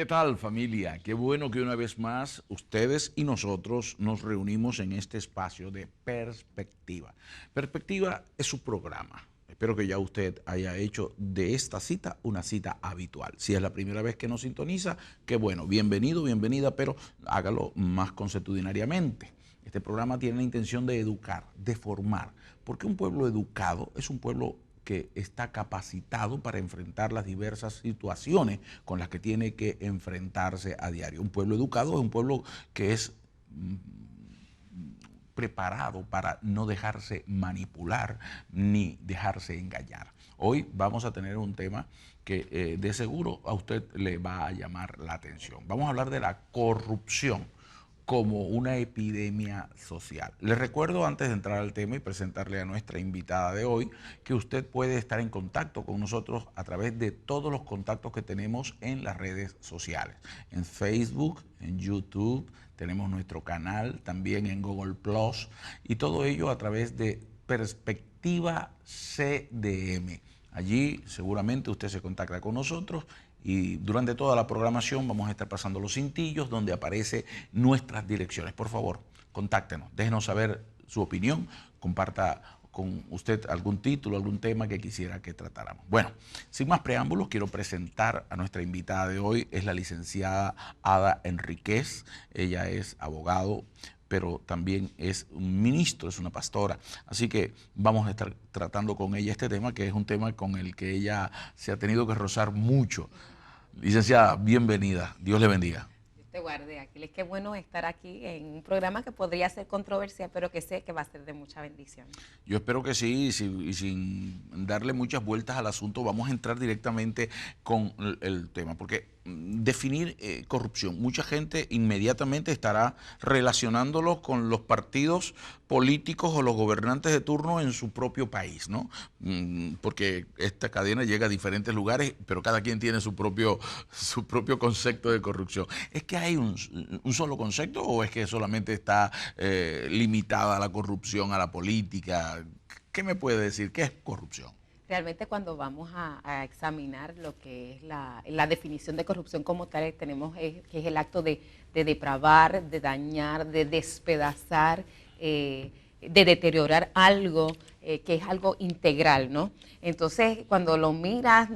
tal, familia? Qué bueno que una vez más ustedes y nosotros nos reunimos en este espacio de Perspectiva. Perspectiva es su programa. Espero que ya usted haya hecho de esta cita una cita habitual. Si es la primera vez que nos sintoniza, qué bueno, bienvenido, bienvenida, pero hágalo más consuetudinariamente. Este programa tiene la intención de educar, de formar, porque un pueblo educado es un pueblo que está capacitado para enfrentar las diversas situaciones con las que tiene que enfrentarse a diario. Un pueblo educado es un pueblo que es preparado para no dejarse manipular ni dejarse engañar. Hoy vamos a tener un tema que de seguro a usted le va a llamar la atención. Vamos a hablar de la corrupción como una epidemia social. Les recuerdo, antes de entrar al tema y presentarle a nuestra invitada de hoy, que usted puede estar en contacto con nosotros a través de todos los contactos que tenemos en las redes sociales. En Facebook, en YouTube, tenemos nuestro canal, también en Google Plus, y todo ello a través de Perspectiva CDM. Allí seguramente usted se contacta con nosotros y durante toda la programación vamos a estar pasando los cintillos donde aparecen nuestras direcciones. Por favor, contáctenos, déjenos saber su opinión, comparta con usted algún título, algún tema que quisiera que tratáramos. Bueno, sin más preámbulos, quiero presentar a nuestra invitada de hoy, es la licenciada Ada Enríquez. Ella es abogado, pero también es un ministro, es una pastora. Así que vamos a estar tratando con ella este tema, que es un tema con el que ella se ha tenido que rozar mucho. Licenciada, bienvenida. Dios le bendiga. Dios te guarde, Aquiles. Qué bueno estar aquí en un programa que podría ser controversial, pero que sé que va a ser de mucha bendición. Yo espero que sí, y sin darle muchas vueltas al asunto, vamos a entrar directamente con el tema, porque definir corrupción, mucha gente inmediatamente estará relacionándolo con los partidos políticos o los gobernantes de turno en su propio país, ¿no? Porque esta cadena llega a diferentes lugares, pero cada quien tiene su propio concepto de corrupción. ¿Es que hay un solo concepto o es que solamente está limitada la corrupción a la política? ¿Qué me puede decir? ¿Qué es corrupción? Realmente cuando vamos a examinar lo que es la definición de corrupción como tal, tenemos que es el acto de depravar, de dañar, de despedazar, de deteriorar algo, que es algo integral, ¿no? Entonces, cuando lo miras,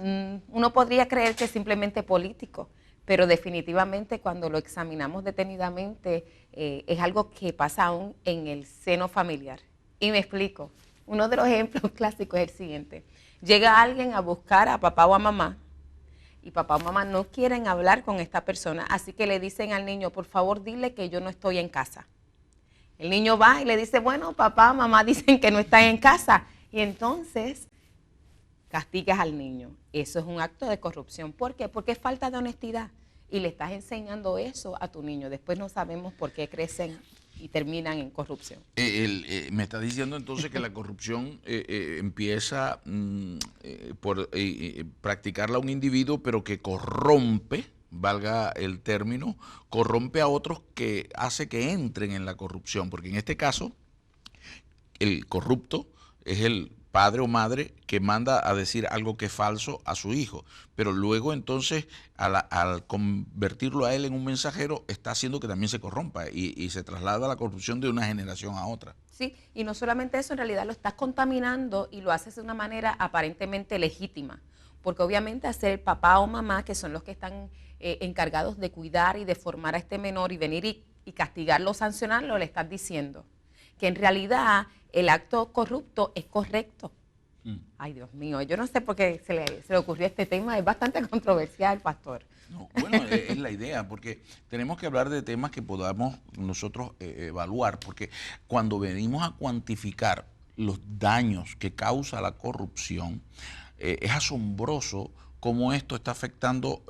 uno podría creer que es simplemente político, pero definitivamente cuando lo examinamos detenidamente, es algo que pasa aún en el seno familiar. Y me explico. Uno de los ejemplos clásicos es el siguiente. Llega alguien a buscar a papá o a mamá y papá o mamá no quieren hablar con esta persona, así que le dicen al niño, por favor dile que yo no estoy en casa. El niño va y le dice, bueno, papá, mamá dicen que no están en casa. Y entonces castigas al niño. Eso es un acto de corrupción. ¿Por qué? Porque es falta de honestidad. Y le estás enseñando eso a tu niño. Después no sabemos por qué crecen y terminan en corrupción. Me está diciendo entonces que la corrupción empieza por practicarla un individuo, pero que corrompe, valga el término, corrompe a otros, que hace que entren en la corrupción, porque en este caso el corrupto es el padre o madre que manda a decir algo que es falso a su hijo, pero luego entonces al convertirlo a él en un mensajero está haciendo que también se corrompa y se traslada la corrupción de una generación a otra. Sí, y no solamente eso, en realidad lo estás contaminando y lo haces de una manera aparentemente legítima, porque obviamente hacer el papá o mamá, que son los que están encargados de cuidar y de formar a este menor y venir y castigarlo, sancionarlo, le estás diciendo que en realidad el acto corrupto es correcto. Ay, Dios mío, yo no sé por qué se le ocurrió este tema, es bastante controversial, pastor. No, bueno, es la idea, porque tenemos que hablar de temas que podamos nosotros evaluar, porque cuando venimos a cuantificar los daños que causa la corrupción, es asombroso cómo esto está afectando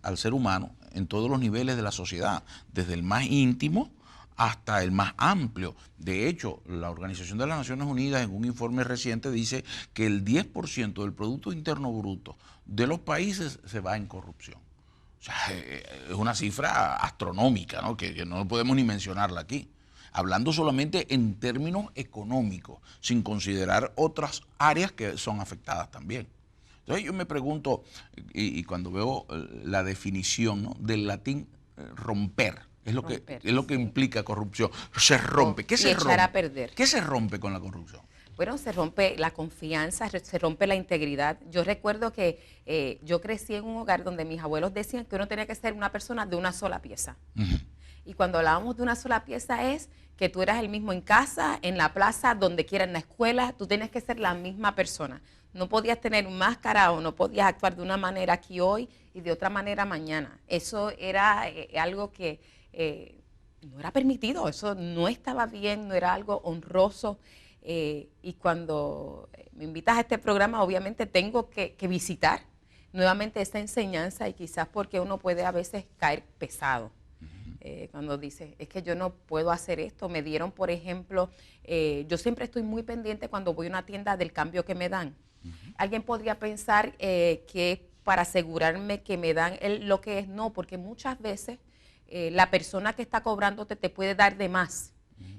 al ser humano en todos los niveles de la sociedad, desde el más íntimo hasta el más amplio. De hecho, la Organización de las Naciones Unidas en un informe reciente dice que el 10% del Producto Interno Bruto de los países se va en corrupción. O sea, es una cifra astronómica, ¿no? Que no podemos ni mencionarla aquí. Hablando solamente en términos económicos, sin considerar otras áreas que son afectadas también. Entonces yo me pregunto, y cuando veo la definición, ¿no?, del latín romper, es lo que sí. implica corrupción. Se rompe. ¿Qué Y se echar a rompe? perder. ¿Qué se rompe con la corrupción? Bueno, se rompe la confianza, se rompe la integridad. Yo recuerdo que yo crecí en un hogar donde mis abuelos decían que uno tenía que ser una persona de una sola pieza. Y cuando hablábamos de una sola pieza es que tú eras el mismo en casa, en la plaza, donde quiera, en la escuela, tú tenías que ser la misma persona. No podías tener máscara o no podías actuar de una manera aquí hoy y de otra manera mañana. Eso era algo que no era permitido, eso no estaba bien, no era algo honroso. Y cuando me invitas a este programa, obviamente tengo que visitar nuevamente esta enseñanza y quizás porque uno puede a veces caer pesado. Cuando dice, es que yo no puedo hacer esto, me dieron, por ejemplo, yo siempre estoy muy pendiente cuando voy a una tienda del cambio que me dan. Alguien podría pensar que para asegurarme que me dan lo que es, no, porque muchas veces la persona que está cobrándote te puede dar de más.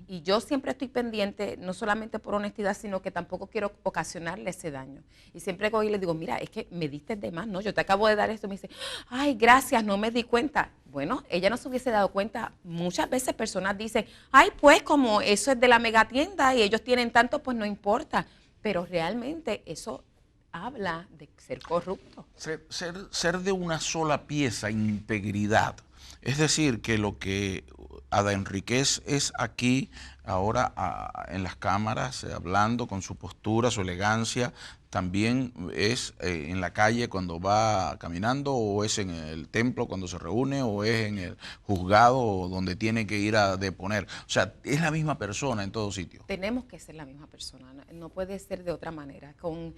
Y yo siempre estoy pendiente, no solamente por honestidad, sino que tampoco quiero ocasionarle ese daño. Y siempre voy y le digo, mira, es que me diste de más, ¿no? Yo te acabo de dar esto. Me dice, ay, gracias, no me di cuenta. Bueno, ella no se hubiese dado cuenta. Muchas veces personas dicen, ay, pues como eso es de la megatienda y ellos tienen tanto, pues no importa. Pero realmente eso habla de ser corrupto. Ser de una sola pieza, integridad. Es decir, que lo que Ada Enríquez es aquí, ahora en las cámaras, hablando con su postura, su elegancia, también es en la calle cuando va caminando, o es en el templo cuando se reúne, o es en el juzgado donde tiene que ir a deponer. O sea, es la misma persona en todo sitio. Tenemos que ser la misma persona, no puede ser de otra manera, con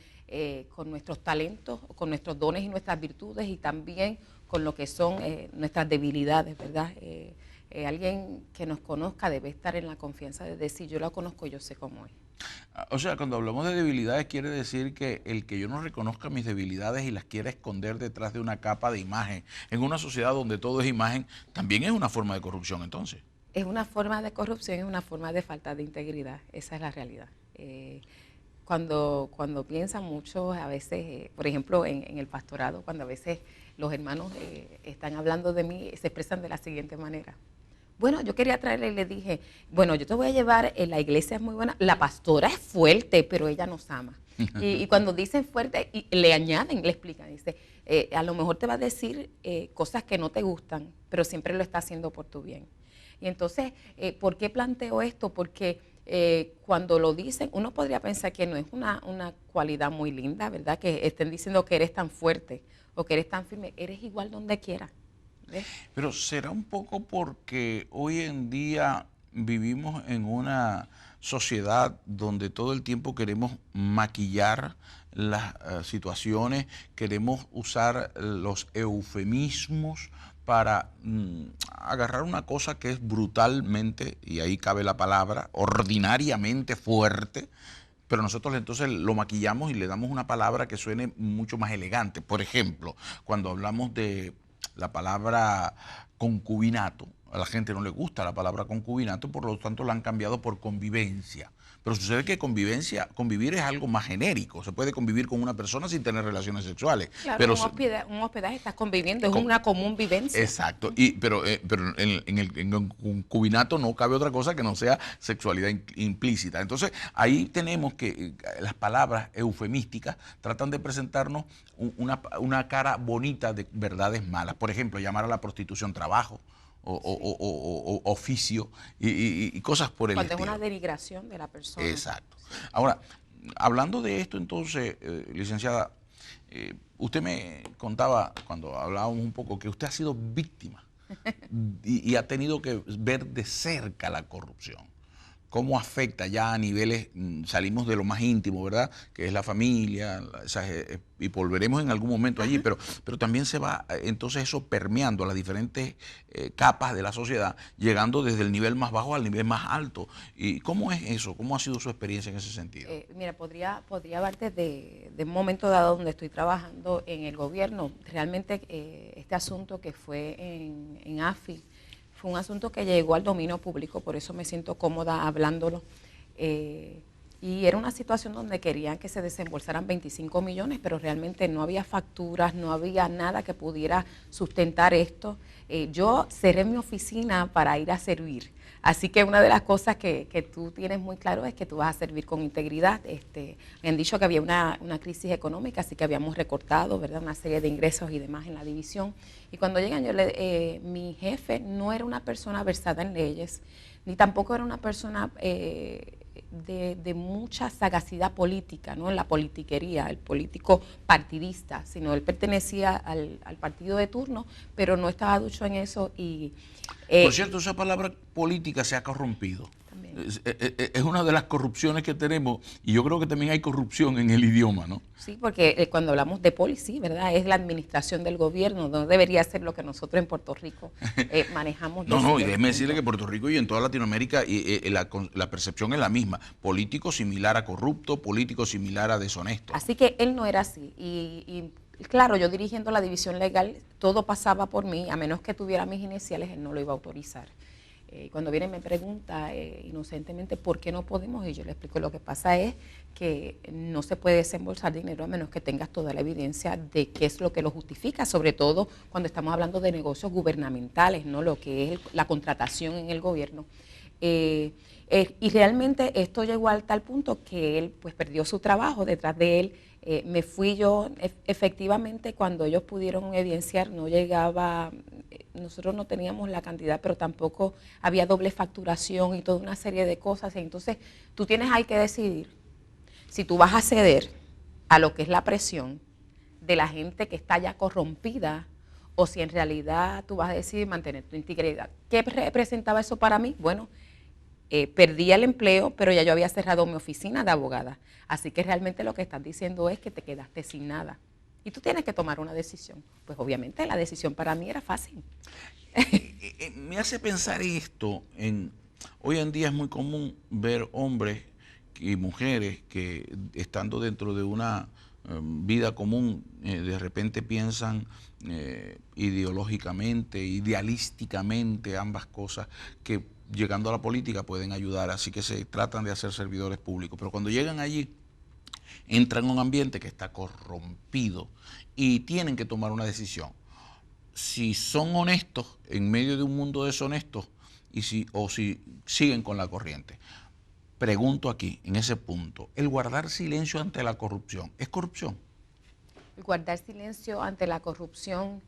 nuestros talentos, con nuestros dones y nuestras virtudes y también con lo que son nuestras debilidades, ¿verdad? Alguien que nos conozca debe estar en la confianza de decir, yo la conozco, yo sé cómo es. O sea, cuando hablamos de debilidades quiere decir que el que yo no reconozca mis debilidades y las quiera esconder detrás de una capa de imagen, en una sociedad donde todo es imagen, también es una forma de corrupción entonces. Es una forma de corrupción, es una forma de falta de integridad, esa es la realidad. Cuando piensan mucho, a veces, por ejemplo, en el pastorado, cuando a veces los hermanos están hablando de mí, se expresan de la siguiente manera. Bueno, yo quería traerle y le dije, bueno, yo te voy a llevar, la iglesia es muy buena, la pastora es fuerte, pero ella nos ama. Y cuando dicen fuerte, y le añaden, le explican, dice, a lo mejor te va a decir cosas que no te gustan, pero siempre lo está haciendo por tu bien. Y entonces, ¿por qué planteo esto? Porque cuando lo dicen, uno podría pensar que no es una cualidad muy linda, ¿verdad? Que estén diciendo que eres tan fuerte o que eres tan firme, eres igual donde quiera. ¿Ves? Pero será un poco porque hoy en día vivimos en una sociedad donde todo el tiempo queremos maquillar las situaciones, queremos usar los eufemismos para agarrar una cosa que es brutalmente, y ahí cabe la palabra, ordinariamente fuerte, pero nosotros entonces lo maquillamos y le damos una palabra que suene mucho más elegante. Por ejemplo, cuando hablamos de la palabra concubinato, a la gente no le gusta la palabra concubinato, por lo tanto la han cambiado por convivencia. Pero sucede que convivir es algo más genérico. Se puede convivir con una persona sin tener relaciones sexuales. Claro, Pero un hospedaje estás conviviendo, es una común vivencia. Exacto, pero en el concubinato no cabe otra cosa que no sea sexualidad implícita. Entonces ahí tenemos que las palabras eufemísticas tratan de presentarnos una cara bonita de verdades malas. Por ejemplo, llamar a la prostitución trabajo o oficio y cosas por el estilo. Cuando es una denigración de la persona. Exacto. Ahora, hablando de esto entonces, licenciada, usted me contaba cuando hablábamos un poco que usted ha sido víctima y ha tenido que ver de cerca la corrupción. Cómo afecta ya a niveles, salimos de lo más íntimo, ¿verdad? Que es la familia, y volveremos en algún momento allí, pero también se va entonces eso permeando a las diferentes capas de la sociedad, llegando desde el nivel más bajo al nivel más alto. ¿Y cómo es eso? ¿Cómo ha sido su experiencia en ese sentido? Mira, podría hablarte de un momento dado donde estoy trabajando en el gobierno. Realmente este asunto que fue en AFI, fue un asunto que llegó al dominio público, por eso me siento cómoda hablándolo. Y Y era una situación donde querían que se desembolsaran 25 millones, pero realmente no había facturas, no había nada que pudiera sustentar esto. Yo cerré mi oficina para ir a servir. Así que una de las cosas que tú tienes muy claro es que tú vas a servir con integridad. Me han dicho que había una crisis económica, así que habíamos recortado, ¿verdad?, una serie de ingresos y demás en la división. Y cuando llegan, mi jefe no era una persona versada en leyes, ni tampoco era una persona de mucha sagacidad política, ¿no?, en la politiquería, el político partidista, sino él pertenecía al partido de turno, pero no estaba ducho en eso. Por cierto, esa palabra política se ha corrompido. Es una de las corrupciones que tenemos, y yo creo que también hay corrupción en el idioma, ¿no? Sí, porque cuando hablamos de policy, ¿verdad?, es la administración del gobierno, no debería ser lo que nosotros en Puerto Rico manejamos. No, y déjeme decirle que Puerto Rico y en toda Latinoamérica la percepción es la misma. Político similar a corrupto, político similar a deshonesto. Así que él no era así. Y claro, yo dirigiendo la división legal, todo pasaba por mí, a menos que tuviera mis iniciales, él no lo iba a autorizar. Cuando viene me pregunta inocentemente por qué no podemos, y yo le explico: lo que pasa es que no se puede desembolsar dinero a menos que tengas toda la evidencia de qué es lo que lo justifica, sobre todo cuando estamos hablando de negocios gubernamentales, ¿no?, lo que es la contratación en el gobierno. Y realmente esto llegó al tal punto que él pues perdió su trabajo. Detrás de él me fui yo. Efectivamente, cuando ellos pudieron evidenciar, no llegaba, nosotros no teníamos la cantidad, pero tampoco había doble facturación y toda una serie de cosas. Entonces tú tienes ahí que decidir si tú vas a ceder a lo que es la presión de la gente que está ya corrompida, o si en realidad tú vas a decidir mantener tu integridad. ¿Qué representaba eso para mí? Bueno, perdí el empleo, pero ya yo había cerrado mi oficina de abogada. Así que realmente lo que estás diciendo es que te quedaste sin nada. Y tú tienes que tomar una decisión. Pues obviamente la decisión para mí era fácil. Me hace pensar esto. Hoy en día es muy común ver hombres y mujeres que, estando dentro de una vida común, de repente piensan ideológicamente, idealísticamente, ambas cosas, que llegando a la política pueden ayudar, así que se tratan de hacer servidores públicos. Pero cuando llegan allí, entran en un ambiente que está corrompido y tienen que tomar una decisión. Si son honestos en medio de un mundo deshonesto o si siguen con la corriente. Pregunto aquí, en ese punto, ¿el guardar silencio ante la corrupción es corrupción? El guardar silencio ante la corrupción...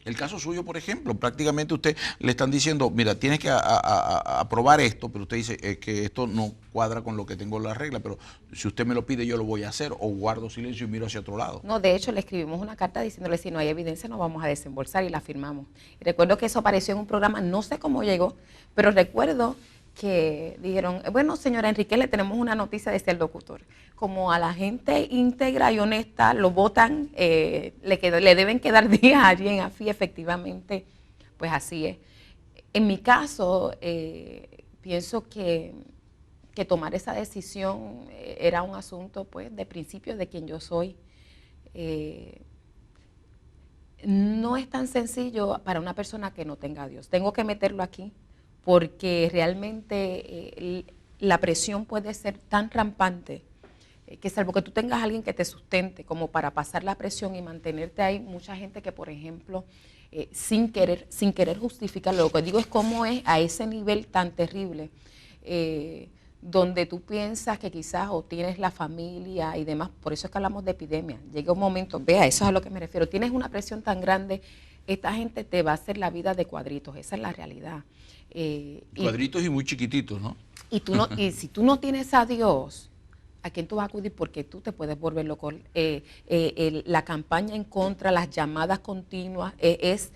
El caso suyo, por ejemplo, prácticamente usted le están diciendo: mira, tienes que aprobar esto, pero usted dice que esto no cuadra con lo que tengo en la regla, pero si usted me lo pide yo lo voy a hacer, o guardo silencio y miro hacia otro lado. No, de hecho le escribimos una carta diciéndole: si no hay evidencia no vamos a desembolsar, y la firmamos. Y recuerdo que eso apareció en un programa, no sé cómo llegó, pero recuerdo que dijeron: bueno, señora Enrique, le tenemos una noticia desde el locutor. Como a la gente íntegra y honesta lo votan, le deben quedar días allí en AFI. Efectivamente, pues así es. En mi caso, pienso que tomar esa decisión era un asunto pues de principio de quien yo soy. No es tan sencillo para una persona que no tenga a Dios. Tengo que meterlo aquí, porque realmente la presión puede ser tan rampante que, salvo que tú tengas a alguien que te sustente como para pasar la presión y mantenerte ahí, mucha gente que, por ejemplo, sin querer justificarlo, lo que digo es cómo es a ese nivel tan terrible, donde tú piensas que quizás o tienes la familia y demás. Por eso es que hablamos de epidemia. Llega un momento, vea, eso es a lo que me refiero, tienes una presión tan grande, esta gente te va a hacer la vida de cuadritos, esa es la realidad. Cuadritos y muy chiquititos, ¿no? Y si tú no tienes a Dios, ¿a quién tú vas a acudir? Porque tú te puedes volver loco. La campaña en contra, las llamadas continuas, es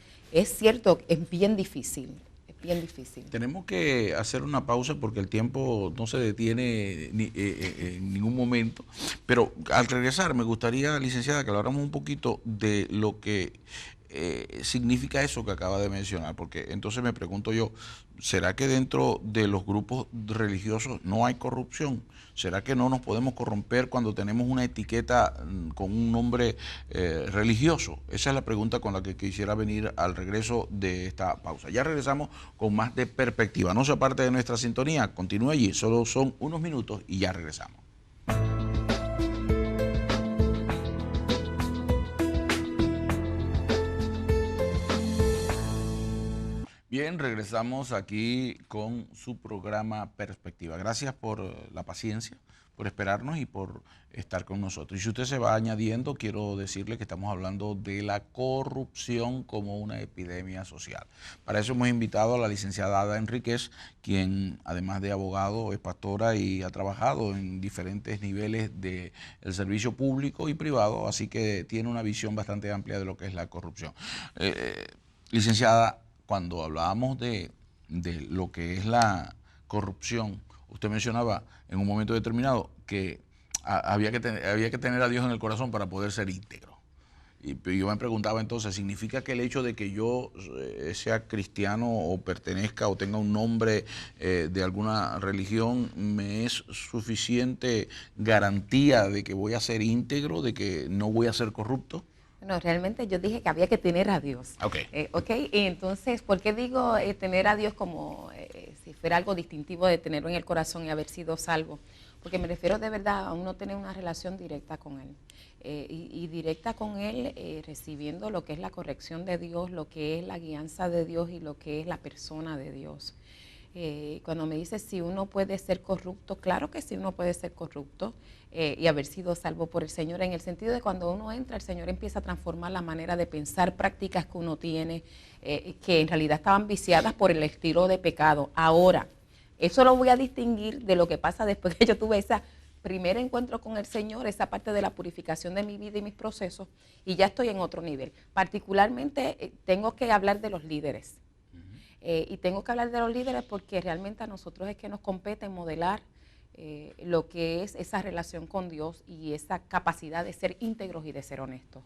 cierto, es bien difícil. Es bien difícil. Tenemos que hacer una pausa porque el tiempo no se detiene en ningún momento. Pero al regresar me gustaría, licenciada, que habláramos un poquito de lo que significa eso que acaba de mencionar? Porque entonces me pregunto yo, ¿será que dentro de los grupos religiosos no hay corrupción? ¿Será que no nos podemos corromper cuando tenemos una etiqueta con un nombre religioso? Esa es la pregunta con la que quisiera venir al regreso de esta pausa. Ya regresamos con más de Perspectiva. No se aparte de nuestra sintonía, continúe allí, solo son unos minutos y ya regresamos. Bien, regresamos aquí con su programa Perspectiva. Gracias por la paciencia, por esperarnos y por estar con nosotros. Y si usted se va añadiendo, quiero decirle que estamos hablando de la corrupción como una epidemia social. Para eso hemos invitado a la licenciada Ada Enríquez, quien además de abogado es pastora y ha trabajado en diferentes niveles del servicio público y privado, así que tiene una visión bastante amplia de lo que es la corrupción. Licenciada, cuando hablábamos de lo que es la corrupción, usted mencionaba en un momento determinado que había que tener a Dios en el corazón para poder ser íntegro. Y yo me preguntaba entonces, ¿significa que el hecho de que yo sea cristiano o pertenezca o tenga un nombre de alguna religión me es suficiente garantía de que voy a ser íntegro, de que no voy a ser corrupto? Bueno, realmente yo dije que había que tener a Dios. Ok. Y entonces, ¿por qué digo tener a Dios como si fuera algo distintivo de tenerlo en el corazón y haber sido salvo? Porque me refiero de verdad a uno tener una relación directa con Él. Y directa con Él, recibiendo lo que es la corrección de Dios, lo que es la guianza de Dios y lo que es la persona de Dios. Cuando me dice si uno puede ser corrupto, claro que sí uno puede ser corrupto y haber sido salvo por el Señor, en el sentido de cuando uno entra, el Señor empieza a transformar la manera de pensar, prácticas que uno tiene, que en realidad estaban viciadas por el estilo de pecado. Ahora, eso lo voy a distinguir de lo que pasa después que yo tuve ese primer encuentro con el Señor, esa parte de la purificación de mi vida y mis procesos, y ya estoy en otro nivel. Particularmente tengo que hablar de los líderes. Y tengo que hablar de los líderes porque realmente a nosotros es que nos compete modelar lo que es esa relación con Dios y esa capacidad de ser íntegros y de ser honestos.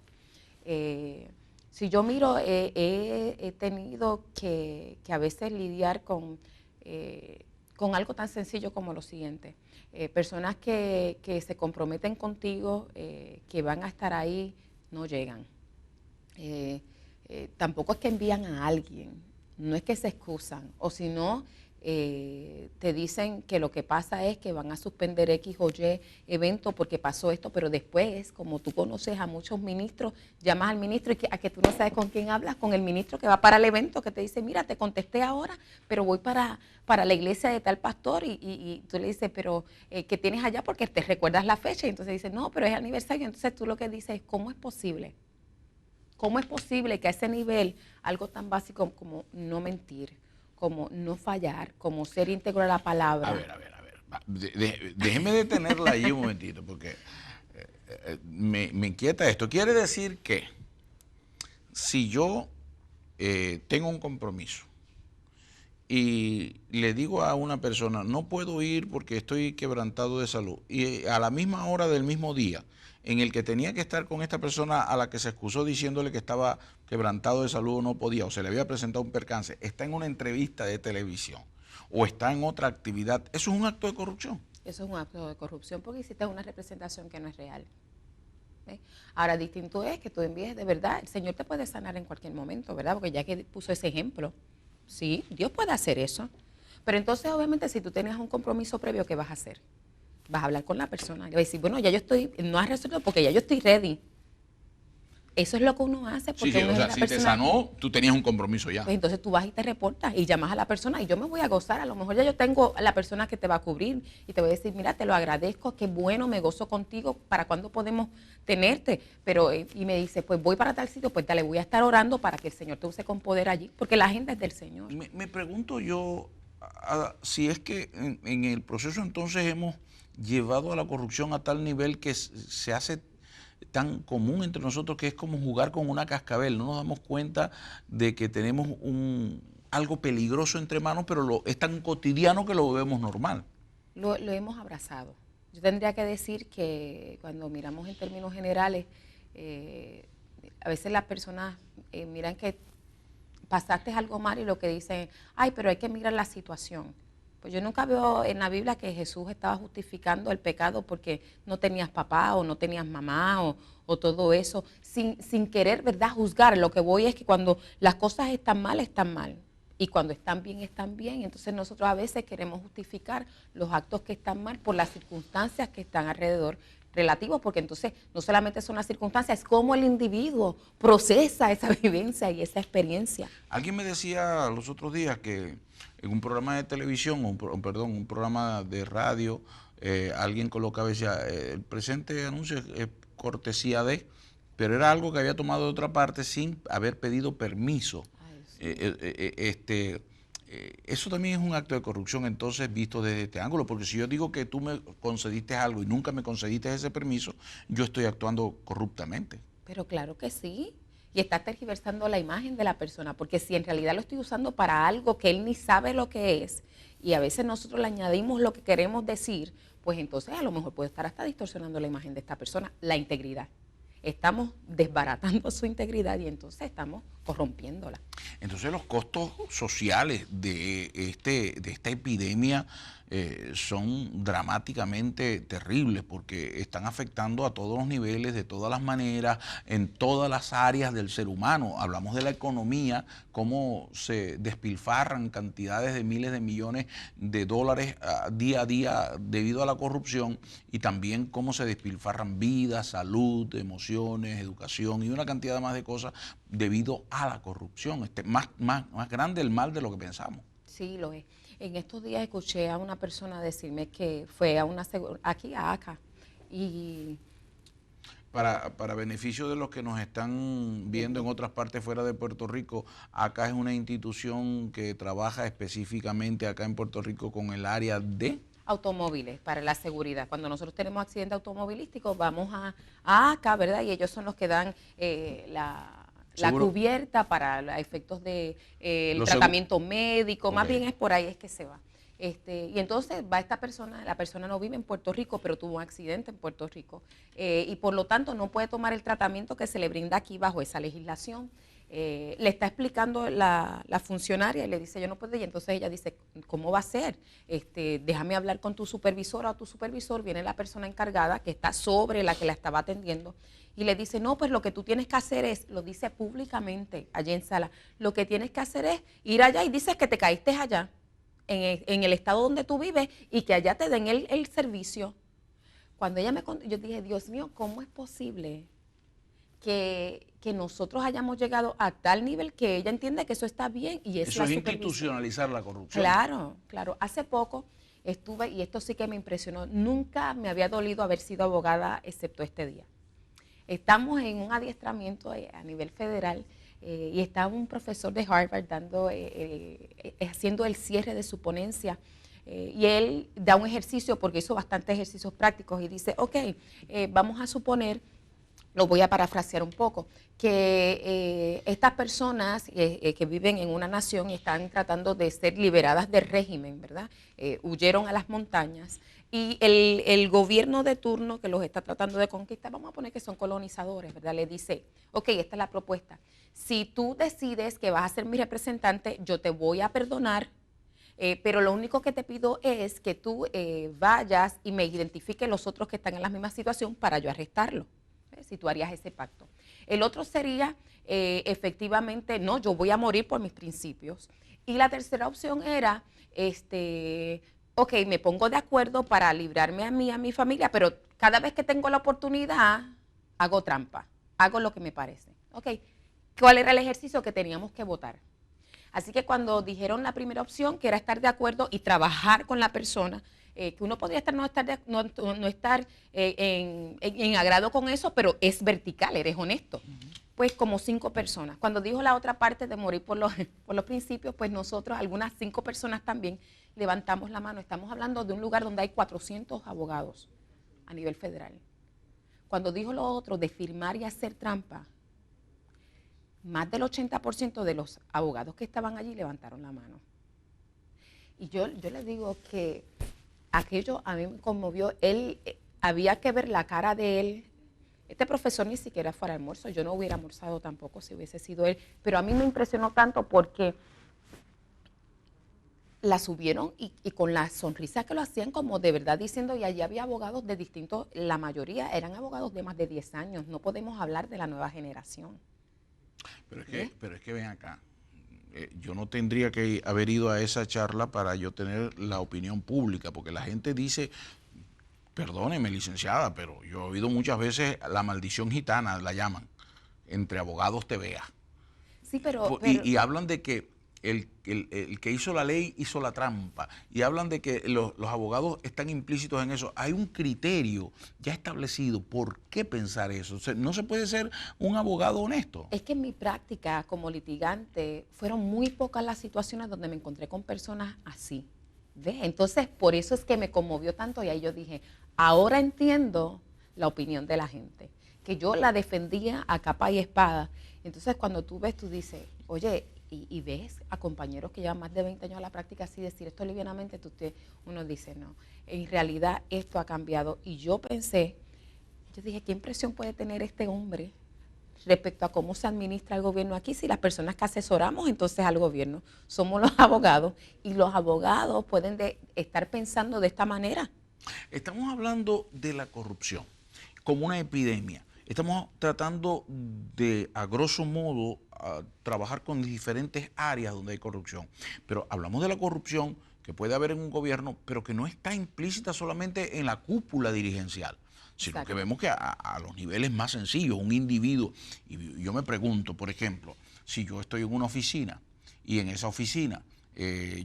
Si yo miro, he tenido que a veces lidiar con algo tan sencillo como lo siguiente. Personas que se comprometen contigo, que van a estar ahí, no llegan. Tampoco es que envían a alguien. No es que se excusan, o si no, te dicen que lo que pasa es que van a suspender X o Y evento porque pasó esto, pero después, como tú conoces a muchos ministros, llamas al ministro y a que tú no sabes con quién hablas, con el ministro que va para el evento, que te dice, mira, te contesté ahora, pero voy para la iglesia de tal pastor, y tú le dices, pero ¿qué tienes allá? Porque te recuerdas la fecha, y entonces dice, no, pero es aniversario. Entonces tú lo que dices es, ¿cómo es posible? ¿Cómo es posible que a ese nivel, algo tan básico como no mentir, como no fallar, como ser íntegro a la palabra? A ver. Déjeme detenerla ahí un momentito, porque me inquieta esto. Quiere decir que si yo tengo un compromiso y le digo a una persona, no puedo ir porque estoy quebrantado de salud, y a la misma hora del mismo día en el que tenía que estar con esta persona a la que se excusó diciéndole que estaba quebrantado de salud o no podía, o se le había presentado un percance, está en una entrevista de televisión o está en otra actividad, ¿eso es un acto de corrupción? Eso es un acto de corrupción porque hiciste una representación que no es real. Ahora, distinto es que tú envíes de verdad, el Señor te puede sanar en cualquier momento, ¿verdad? Porque ya que puso ese ejemplo, sí, Dios puede hacer eso. Pero entonces, obviamente, si tú tenías un compromiso previo, ¿qué vas a hacer? Vas a hablar con la persona, le vas a decir, bueno, ya yo estoy, no has resuelto porque ya yo estoy ready. Eso es lo que uno hace. Porque sí, o sea, si te sanó, tú tenías un compromiso ya. Pues entonces tú vas y te reportas y llamas a la persona y yo me voy a gozar. A lo mejor ya yo tengo a la persona que te va a cubrir y te voy a decir, mira, te lo agradezco, qué bueno, me gozo contigo, ¿para cuándo podemos tenerte? Pero, y me dice, pues voy para tal sitio, pues dale, voy a estar orando para que el Señor te use con poder allí, porque la agenda es del Señor. Me pregunto yo si es que en el proceso entonces hemos llevado a la corrupción a tal nivel que se hace tan común entre nosotros que es como jugar con una cascabel. No nos damos cuenta de que tenemos algo peligroso entre manos, pero es tan cotidiano que lo vemos normal. Lo hemos abrazado. Yo tendría que decir que cuando miramos en términos generales, a veces las personas miran que pasaste algo mal y lo que dicen, ay, pero hay que mirar la situación. Pues yo nunca veo en la Biblia que Jesús estaba justificando el pecado porque no tenías papá o no tenías mamá o todo eso, sin querer, ¿verdad?, juzgar. Lo que voy es que cuando las cosas están mal, están mal. Y cuando están bien, están bien. Entonces nosotros a veces queremos justificar los actos que están mal por las circunstancias que están alrededor relativos, porque entonces no solamente son las circunstancias, es cómo el individuo procesa esa vivencia y esa experiencia. Alguien me decía los otros días que en un programa de televisión, un programa de radio, alguien colocaba y decía, el presente anuncio es cortesía de, pero era algo que había tomado de otra parte sin haber pedido permiso. Ay, sí. Eso también es un acto de corrupción, entonces, visto desde este ángulo, porque si yo digo que tú me concediste algo y nunca me concediste ese permiso, yo estoy actuando corruptamente. Pero claro que sí. Y está tergiversando la imagen de la persona, porque si en realidad lo estoy usando para algo que él ni sabe lo que es, y a veces nosotros le añadimos lo que queremos decir, pues entonces a lo mejor puede estar hasta distorsionando la imagen de esta persona, la integridad. Estamos desbaratando su integridad y entonces estamos corrompiéndola. Entonces los costos sociales de esta epidemia son dramáticamente terribles porque están afectando a todos los niveles, de todas las maneras, en todas las áreas del ser humano. Hablamos de la economía, cómo se despilfarran cantidades de miles de millones de dólares día a día debido a la corrupción, y también cómo se despilfarran vidas, salud, emociones, educación y una cantidad más de cosas debido a la corrupción. Más grande el mal de lo que pensamos. Sí, lo es. En estos días escuché a una persona decirme que fue a aquí a ACA y Para beneficio de los que nos están viendo en otras partes fuera de Puerto Rico, acá es una institución que trabaja específicamente acá en Puerto Rico con el área de automóviles para la seguridad. Cuando nosotros tenemos accidentes automovilísticos, vamos a ACA, ¿verdad? Y ellos son los que dan la cubierta para efectos de el tratamiento médico, okay. Más bien es por ahí es que se va. Y entonces va esta persona, la persona no vive en Puerto Rico, pero tuvo un accidente en Puerto Rico, y por lo tanto no puede tomar el tratamiento que se le brinda aquí bajo esa legislación. Le está explicando la funcionaria y le dice, yo no puedo, y entonces ella dice, ¿cómo va a ser? Déjame hablar con tu supervisora o tu supervisor. Viene la persona encargada que está sobre la que la estaba atendiendo y le dice, no, pues lo que tú tienes que hacer es, lo dice públicamente allá en sala, lo que tienes que hacer es ir allá y dices que te caíste allá, en el estado donde tú vives, y que allá te den el servicio. Cuando ella me contó, yo dije, Dios mío, ¿cómo es posible que nosotros hayamos llegado a tal nivel que ella entiende que eso está bien? Y eso es institucionalizar la corrupción. Claro, claro. Hace poco estuve, y esto sí que me impresionó, nunca me había dolido haber sido abogada excepto este día. Estamos en un adiestramiento a nivel federal y está un profesor de Harvard haciendo el cierre de su ponencia. Y él da un ejercicio, porque hizo bastantes ejercicios prácticos, y dice, ok, vamos a suponer, lo voy a parafrasear un poco, que estas personas que viven en una nación y están tratando de ser liberadas del régimen, ¿verdad? Huyeron a las montañas y el gobierno de turno que los está tratando de conquistar, vamos a poner que son colonizadores, ¿verdad? Le dice, ok, esta es la propuesta. Si tú decides que vas a ser mi representante, yo te voy a perdonar, pero lo único que te pido es que tú vayas y me identifiques los otros que están en la misma situación para yo arrestarlo. Si tú harías ese pacto. El otro sería, efectivamente, no, yo voy a morir por mis principios. Y la tercera opción era, ok, me pongo de acuerdo para librarme a mí, a mi familia, pero cada vez que tengo la oportunidad, hago trampa, hago lo que me parece. Ok, ¿cuál era el ejercicio que teníamos que votar? Así que cuando dijeron la primera opción, que era estar de acuerdo y trabajar con la persona, que uno podría no estar en agrado con eso, pero es vertical, eres honesto. Pues como 5 personas. Cuando dijo la otra parte de morir por los principios, pues nosotros, algunas 5 personas también, levantamos la mano. Estamos hablando de un lugar donde hay 400 abogados a nivel federal. Cuando dijo lo otro de firmar y hacer trampa, más del 80% de los abogados que estaban allí levantaron la mano. Y yo les digo que aquello a mí me conmovió. Había que ver la cara de él, este profesor ni siquiera fue al almuerzo, yo no hubiera almorzado tampoco si hubiese sido él, pero a mí me impresionó tanto porque la subieron y con la sonrisa que lo hacían como de verdad diciendo, y allí había abogados de distintos, la mayoría eran abogados de más de 10 años, no podemos hablar de la nueva generación. Pero es que ven acá, yo no tendría que haber ido a esa charla para yo tener la opinión pública, porque la gente dice, perdóneme licenciada, pero yo he oído muchas veces la maldición gitana, la llaman, entre abogados te vea. Sí, pero Y hablan de que el que hizo la ley hizo la trampa, y hablan de que los abogados están implícitos en eso. Hay un criterio ya establecido. ¿Por qué pensar eso? O sea, no se puede ser un abogado honesto. es que en mi práctica como litigante fueron muy pocas las situaciones donde me encontré con personas así. ¿Ves? Entonces, por eso es que me conmovió tanto y ahí yo dije, ahora entiendo la opinión de la gente, que yo la defendía a capa y espada. Entonces, cuando tú ves, tú dices, oye, y ves a compañeros que llevan más de 20 años a la práctica así decir esto livianamente, uno dice, no, en realidad esto ha cambiado. Y yo pensé, yo dije, ¿qué impresión puede tener este hombre respecto a cómo se administra el gobierno aquí? Si las personas que asesoramos entonces al gobierno somos los abogados, y los abogados pueden estar pensando de esta manera. Estamos hablando de la corrupción como una epidemia. Estamos tratando de, a grosso modo, trabajar con diferentes áreas donde hay corrupción. Pero hablamos de la corrupción que puede haber en un gobierno, pero que no está implícita solamente en la cúpula dirigencial, sino Exacto. que vemos que a los niveles más sencillos, un individuo, y yo me pregunto, por ejemplo, si yo estoy en una oficina y en esa oficina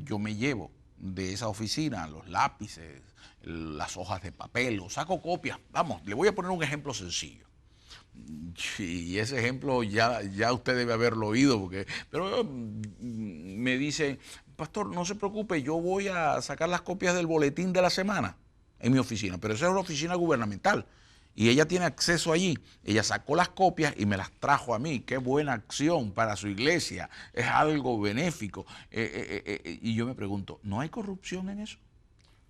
yo me llevo de esa oficina los lápices, las hojas de papel, o saco copias. Vamos, le voy a poner un ejemplo sencillo. Y ese ejemplo ya usted debe haberlo oído, pero me dice, pastor, no se preocupe, yo voy a sacar las copias del boletín de la semana en mi oficina, pero esa es una oficina gubernamental y ella tiene acceso allí. Ella sacó las copias y me las trajo a mí. Qué buena acción para su iglesia, es algo benéfico. Y yo me pregunto, ¿no hay corrupción en eso?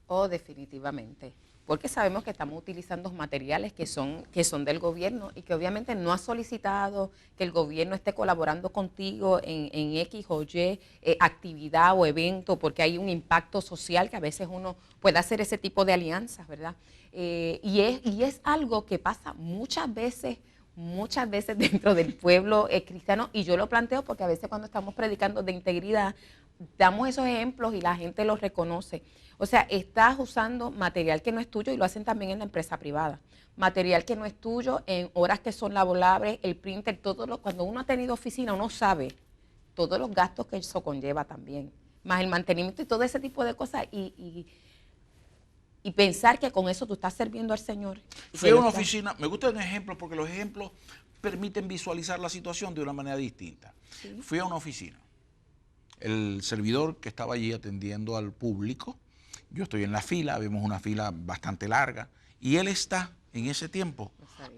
Oh, definitivamente. Porque sabemos que estamos utilizando materiales que son del gobierno y que obviamente no has solicitado que el gobierno esté colaborando contigo en X o Y actividad o evento, porque hay un impacto social que a veces uno puede hacer ese tipo de alianzas, ¿verdad? Y es algo que pasa muchas veces dentro del pueblo cristiano, y yo lo planteo porque a veces cuando estamos predicando de integridad, damos esos ejemplos y la gente los reconoce. O sea, estás usando material que no es tuyo, y lo hacen también en la empresa privada. Material que no es tuyo en horas que son laborables, el printer, cuando uno ha tenido oficina, uno sabe todos los gastos que eso conlleva también, más el mantenimiento y todo ese tipo de cosas, y pensar que con eso tú estás sirviendo al Señor. Fui a una oficina, me gustan ejemplos porque los ejemplos permiten visualizar la situación de una manera distinta. Sí. Fui a una oficina. El servidor que estaba allí atendiendo al público, yo estoy en la fila, vemos una fila bastante larga, y él está en ese tiempo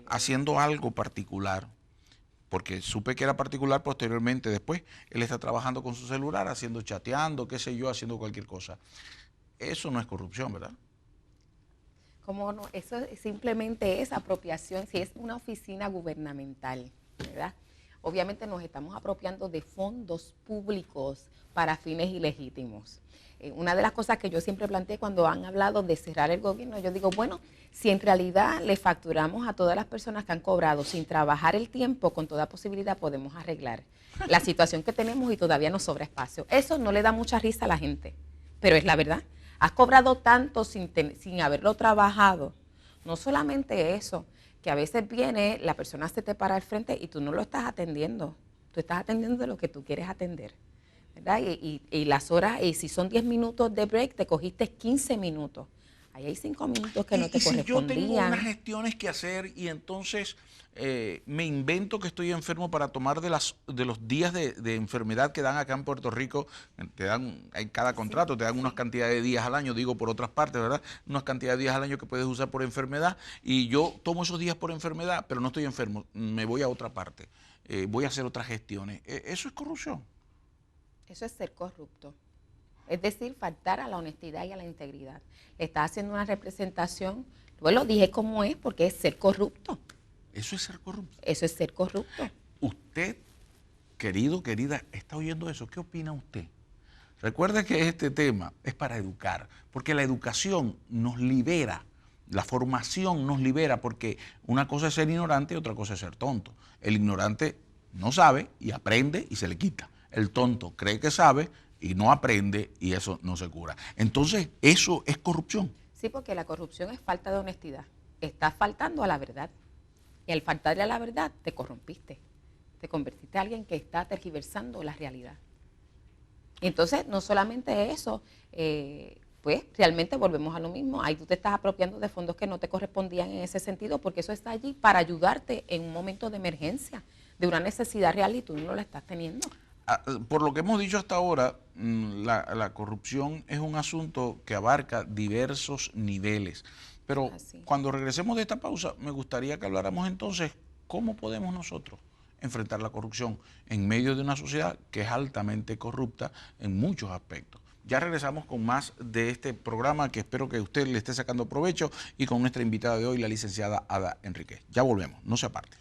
haciendo algo particular, porque supe que era particular posteriormente. Después él está trabajando con su celular, chateando, qué sé yo, haciendo cualquier cosa. Eso no es corrupción, ¿verdad? ¿Cómo no? Eso simplemente es apropiación, si es una oficina gubernamental, ¿verdad? Obviamente nos estamos apropiando de fondos públicos para fines ilegítimos. Una de las cosas que yo siempre planteé cuando han hablado de cerrar el gobierno, yo digo, bueno, si en realidad le facturamos a todas las personas que han cobrado sin trabajar el tiempo, con toda posibilidad podemos arreglar la situación que tenemos y todavía nos sobra espacio. Eso no le da mucha risa a la gente, pero es la verdad. Has cobrado tanto sin haberlo trabajado. No solamente eso, que a veces viene, la persona se te para al frente y tú no lo estás atendiendo. Tú estás atendiendo de lo que tú quieres atender, ¿verdad? Y las horas, y si son 10 minutos de break, te cogiste 15 minutos. Ahí hay 5 minutos que no te correspondían. Si yo tengo unas gestiones que hacer y entonces me invento que estoy enfermo para tomar de los días de enfermedad que dan acá en Puerto Rico, en cada contrato, te dan unas cantidades de días al año, digo por otras partes, ¿verdad? Unas cantidades de días al año que puedes usar por enfermedad, y yo tomo esos días por enfermedad, pero no estoy enfermo, me voy a otra parte, voy a hacer otras gestiones. ¿Eso es corrupción? Eso es ser corrupto. Es decir, faltar a la honestidad y a la integridad. Le estás haciendo una representación, bueno, dije cómo es, porque es ser corrupto. Eso es ser corrupto. Eso es ser corrupto. Usted, querido, querida, ¿está oyendo eso? ¿Qué opina usted? Recuerde que este tema es para educar, porque la educación nos libera, la formación nos libera, porque una cosa es ser ignorante y otra cosa es ser tonto. El ignorante no sabe y aprende y se le quita. El tonto cree que sabe y no aprende y eso no se cura. Entonces, eso es corrupción. Sí, porque la corrupción es falta de honestidad. Estás faltando a la verdad. Y al faltarle a la verdad, te corrompiste. Te convertiste en alguien que está tergiversando la realidad. Y entonces, no solamente eso, pues realmente volvemos a lo mismo. Ahí tú te estás apropiando de fondos que no te correspondían en ese sentido, porque eso está allí para ayudarte en un momento de emergencia, de una necesidad real y tú no la estás teniendo. Por lo que hemos dicho hasta ahora, la corrupción es un asunto que abarca diversos niveles. Pero cuando regresemos de esta pausa, me gustaría que habláramos entonces cómo podemos nosotros enfrentar la corrupción en medio de una sociedad que es altamente corrupta en muchos aspectos. Ya regresamos con más de este programa que espero que usted le esté sacando provecho y con nuestra invitada de hoy, la licenciada Ada Enríquez. Ya volvemos, no se aparte.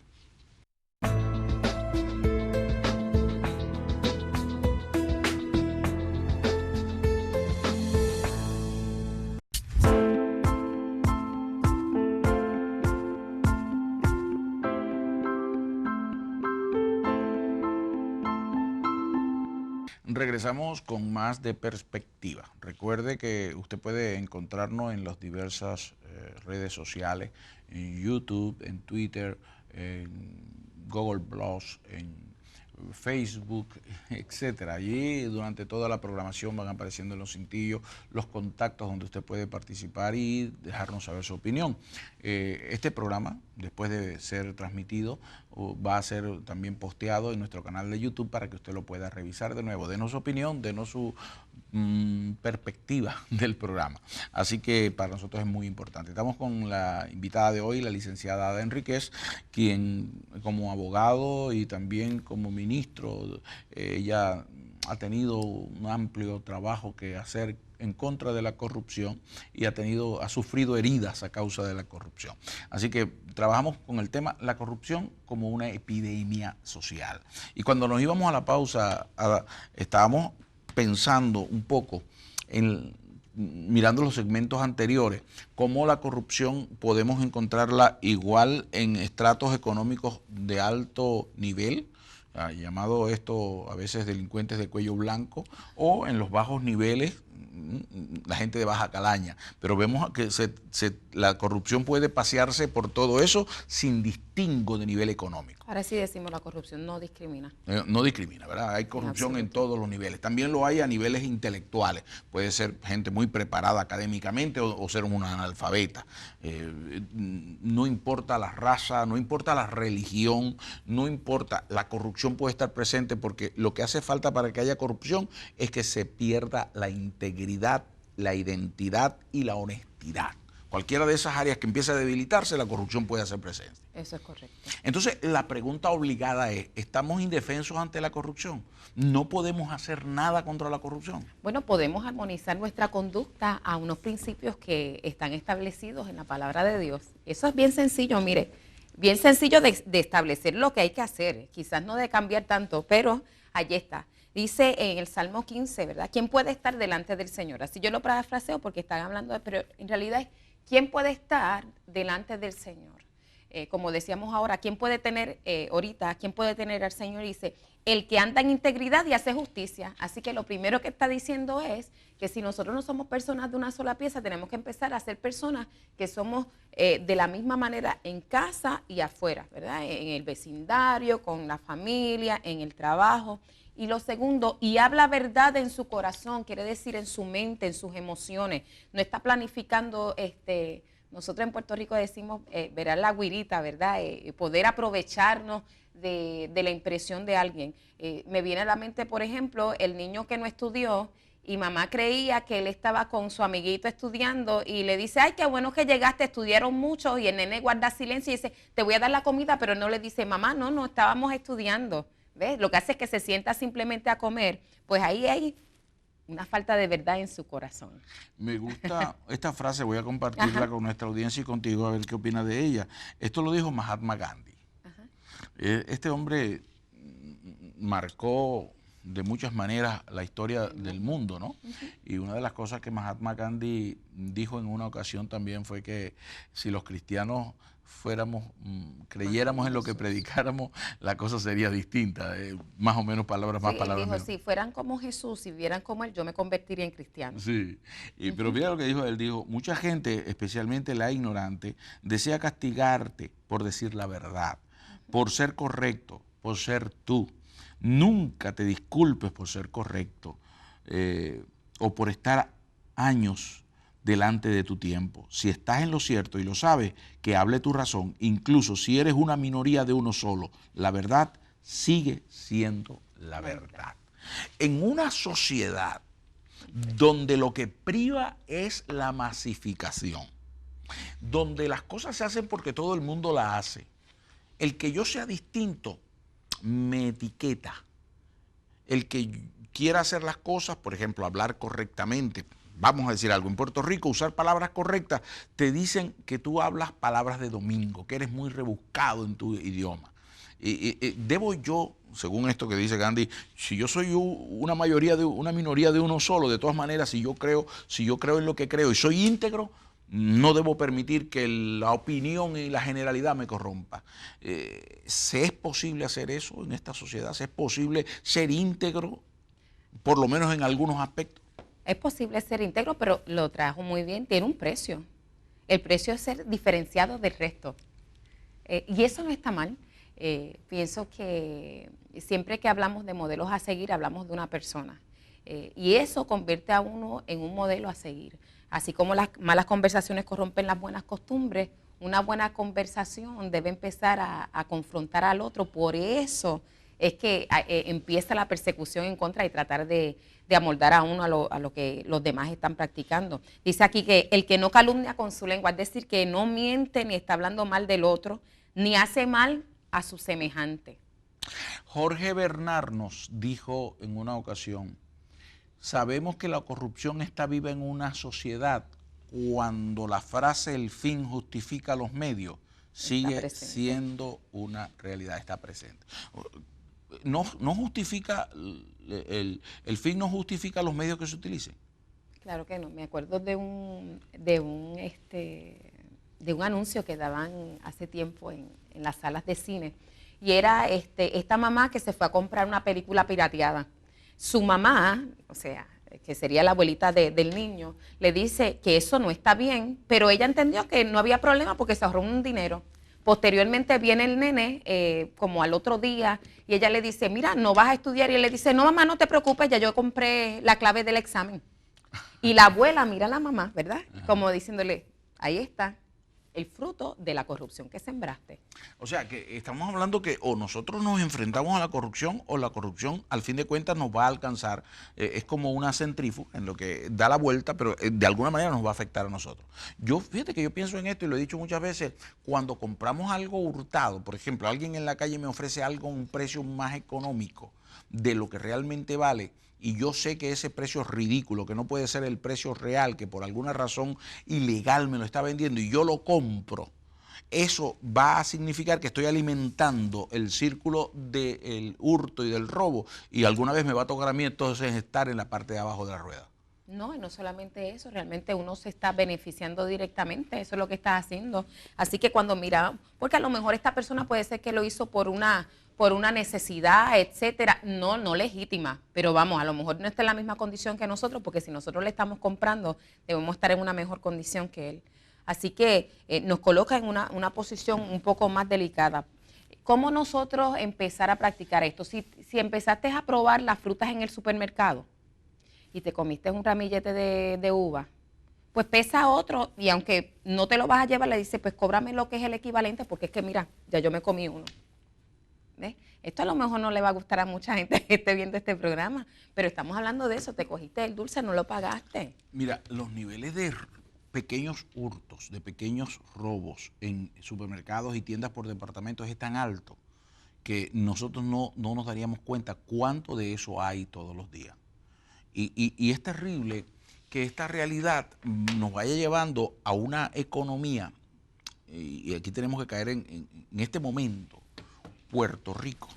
Regresamos con más de perspectiva. Recuerde que usted puede encontrarnos en las diversas redes sociales, en YouTube, en Twitter, en Google Plus, en Facebook, etcétera. Allí durante toda la programación van apareciendo en los cintillos los contactos donde usted puede participar y dejarnos saber su opinión. Este programa, después de ser transmitido, va a ser también posteado en nuestro canal de YouTube para que usted lo pueda revisar de nuevo. Denos su opinión, denos su perspectiva del programa. Así que para nosotros es muy importante. Estamos con la invitada de hoy, la licenciada Ada Enríquez, quien como abogado y también como ministro, ella ha tenido un amplio trabajo que hacer en contra de la corrupción y ha sufrido heridas a causa de la corrupción. Así que trabajamos con el tema la corrupción como una epidemia social. Y cuando nos íbamos a la pausa, estábamos pensando un poco mirando los segmentos anteriores, cómo la corrupción podemos encontrarla igual en estratos económicos de alto nivel, llamado esto a veces delincuentes de cuello blanco, o en los bajos niveles, la gente de baja calaña. Pero vemos que la corrupción puede pasearse por todo eso sin distingo de nivel económico. Ahora sí decimos, la corrupción no discrimina. No discrimina, ¿verdad? Hay corrupción en todos los niveles. También lo hay a niveles intelectuales. Puede ser gente muy preparada académicamente o ser un analfabeta. No importa la raza, no importa la religión, no importa. La corrupción puede estar presente porque lo que hace falta para que haya corrupción es que se pierda la integridad, la identidad y la honestidad. Cualquiera de esas áreas que empiece a debilitarse, la corrupción puede hacer presente. Eso es correcto. Entonces, la pregunta obligada es, ¿estamos indefensos ante la corrupción? ¿No podemos hacer nada contra la corrupción? Bueno, podemos armonizar nuestra conducta a unos principios que están establecidos en la palabra de Dios. Eso es bien sencillo, mire, bien sencillo de establecer lo que hay que hacer. Quizás no de cambiar tanto, pero allí está. Dice en el Salmo 15, ¿verdad? ¿Quién puede estar delante del Señor? Así yo lo parafraseo porque están hablando de, pero en realidad es, ¿quién puede estar delante del Señor? Como decíamos ahora, ¿quién puede tener ahorita, quién puede tener al Señor? Dice, el que anda en integridad y hace justicia. Así que lo primero que está diciendo es que si nosotros no somos personas de una sola pieza, tenemos que empezar a ser personas que somos de la misma manera en casa y afuera, ¿verdad? En el vecindario, con la familia, en el trabajo. Y lo segundo, y habla verdad en su corazón, quiere decir en su mente, en sus emociones. No está planificando, nosotros en Puerto Rico decimos, verá la guirita, ¿verdad? Poder aprovecharnos de la impresión de alguien. Me viene a la mente, por ejemplo, el niño que no estudió y mamá creía que él estaba con su amiguito estudiando y le dice, ay, qué bueno que llegaste, estudiaron mucho, y el nene guarda silencio y dice, te voy a dar la comida, pero no le dice, mamá, no estábamos estudiando. ¿Ves? Lo que hace es que se sienta simplemente a comer. Pues ahí hay una falta de verdad en su corazón. Me gusta esta frase, voy a compartirla con nuestra audiencia y contigo a ver qué opinas de ella. Esto lo dijo Mahatma Gandhi. Este hombre marcó de muchas maneras la historia del mundo, ¿no? Y una de las cosas que Mahatma Gandhi dijo en una ocasión también fue que si los cristianos creyéramos en lo que predicáramos, la cosa sería distinta, más o menos palabras más, palabras él dijo, menos. si fueran como Jesús, si vieran como él, yo me convertiría en cristiano. Sí, pero mira lo que dijo, él dijo, mucha gente, especialmente la ignorante, desea castigarte por decir la verdad, por ser correcto, por ser tú. Nunca te disculpes por ser correcto o por estar años delante de tu tiempo. Si estás en lo cierto y lo sabes, que hable tu razón, incluso si eres una minoría de uno solo, la verdad sigue siendo la verdad. En una sociedad donde lo que priva es la masificación, donde las cosas se hacen porque todo el mundo la hace, el que yo sea distinto me etiqueta. El que quiera hacer las cosas, por ejemplo, hablar correctamente, vamos a decir algo, en Puerto Rico usar palabras correctas, te dicen que tú hablas palabras de domingo, que eres muy rebuscado en tu idioma. Debo yo, según esto que dice Gandhi, si yo soy una minoría de uno solo, de todas maneras, si yo creo en lo que creo y soy íntegro, no debo permitir que la opinión y la generalidad me corrompa. ¿Se es posible hacer eso en esta sociedad? ¿Se es posible ser íntegro, por lo menos en algunos aspectos? Es posible ser íntegro, pero lo trajo muy bien, tiene un precio. El precio es ser diferenciado del resto. Y eso no está mal. Pienso que siempre que hablamos de modelos a seguir, hablamos de una persona. Y eso convierte a uno en un modelo a seguir. Así como las malas conversaciones corrompen las buenas costumbres, una buena conversación debe empezar a confrontar al otro. Por eso es que empieza la persecución en contra y tratar de amoldar a uno a lo que los demás están practicando. Dice aquí que el que no calumnia con su lengua, es decir, que no miente ni está hablando mal del otro, ni hace mal a su semejante. Jorge Bernard nos dijo en una ocasión, sabemos que la corrupción está viva en una sociedad cuando la frase el fin justifica los medios sigue siendo una realidad, está presente. No justifica, el fin no justifica los medios que se utilicen. Claro que no, me acuerdo de un anuncio que daban hace tiempo en las salas de cine, y era esta mamá que se fue a comprar una película pirateada. Su mamá, o sea, que sería la abuelita del niño, le dice que eso no está bien, pero ella entendió que no había problema porque se ahorró un dinero. Posteriormente viene el nene como al otro día y ella le dice, mira, no vas a estudiar, y él le dice, no mamá, no te preocupes, ya yo compré la clave del examen. Y la abuela mira a la mamá, ¿verdad? Como diciéndole, ahí está el fruto de la corrupción que sembraste. O sea, que estamos hablando que o nosotros nos enfrentamos a la corrupción o la corrupción al fin de cuentas nos va a alcanzar. Es como una centrífuga en lo que da la vuelta, pero de alguna manera nos va a afectar a nosotros. Fíjate que yo pienso en esto y lo he dicho muchas veces, cuando compramos algo hurtado, por ejemplo, alguien en la calle me ofrece algo a un precio más económico de lo que realmente vale, y yo sé que ese precio es ridículo, que no puede ser el precio real, que por alguna razón ilegal me lo está vendiendo y yo lo compro, eso va a significar que estoy alimentando el círculo del hurto y del robo, y alguna vez me va a tocar a mí entonces estar en la parte de abajo de la rueda. No, y no solamente eso, realmente uno se está beneficiando directamente, eso es lo que está haciendo. Así que cuando mira, porque a lo mejor esta persona puede ser que lo hizo por una necesidad, etcétera, no legítima, pero vamos, a lo mejor no está en la misma condición que nosotros, porque si nosotros le estamos comprando, debemos estar en una mejor condición que él. Así que nos coloca en una posición un poco más delicada. ¿Cómo nosotros empezar a practicar esto? Si empezaste a probar las frutas en el supermercado y te comiste un ramillete de uva, pues pesa otro, y aunque no te lo vas a llevar, le dices, pues cóbrame lo que es el equivalente, porque es que mira, ya yo me comí uno. ¿Ves? Esto a lo mejor no le va a gustar a mucha gente que esté viendo este programa, pero estamos hablando de eso, te cogiste el dulce, no lo pagaste. Mira, los niveles de pequeños hurtos, de pequeños robos en supermercados y tiendas por departamentos es tan alto que nosotros no nos daríamos cuenta cuánto de eso hay todos los días. Y es terrible que esta realidad nos vaya llevando a una economía, y aquí tenemos que caer en este momento. Puerto Rico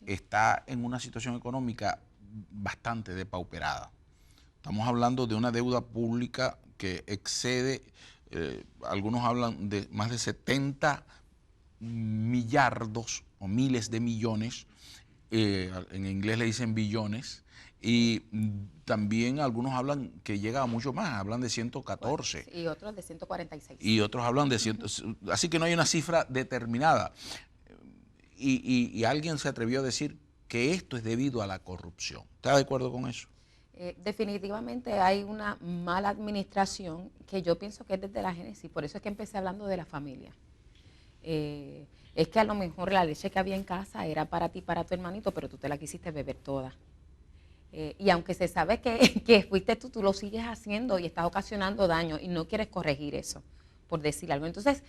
está en una situación económica bastante depauperada. Estamos hablando de una deuda pública que excede, algunos hablan de más de 70 millardos o miles de millones, en inglés le dicen billones, y también algunos hablan que llega a mucho más, hablan de 114. Y otros de 146. Y otros hablan de 100, así que no hay una cifra determinada. Y alguien se atrevió a decir que esto es debido a la corrupción. ¿Está de acuerdo con eso? Definitivamente hay una mala administración que yo pienso que es desde la génesis, por eso es que empecé hablando de la familia. Es que a lo mejor la leche que había en casa era para ti, para tu hermanito, pero tú te la quisiste beber toda. Y aunque se sabe que fuiste tú lo sigues haciendo y estás ocasionando daño y no quieres corregir eso, por decir algo. Entonces,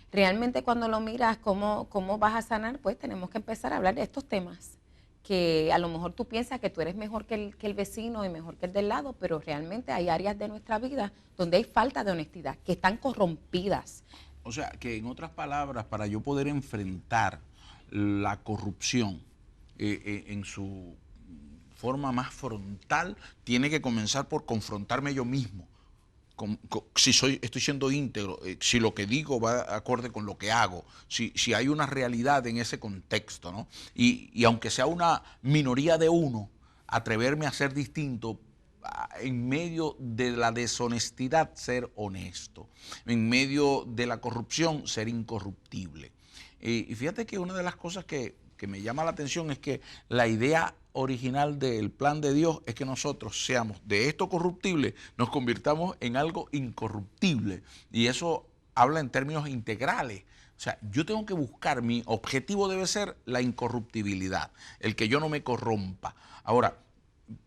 realmente cuando lo miras, ¿cómo vas a sanar? Pues tenemos que empezar a hablar de estos temas, que a lo mejor tú piensas que tú eres mejor que el vecino y mejor que el del lado, pero realmente hay áreas de nuestra vida donde hay falta de honestidad, que están corrompidas. O sea, que en otras palabras, para yo poder enfrentar la corrupción en su forma más frontal, tiene que comenzar por confrontarme yo mismo. Si estoy siendo íntegro, si lo que digo va acorde con lo que hago, si hay una realidad en ese contexto, ¿no? Y aunque sea una minoría de uno, atreverme a ser distinto, en medio de la deshonestidad ser honesto, en medio de la corrupción ser incorruptible. Y fíjate que una de las cosas que me llama la atención es que la idea original del plan de Dios es que nosotros seamos de esto corruptible, nos convirtamos en algo incorruptible. Y eso habla en términos integrales. O sea, yo tengo que buscar, mi objetivo debe ser la incorruptibilidad, el que yo no me corrompa. Ahora,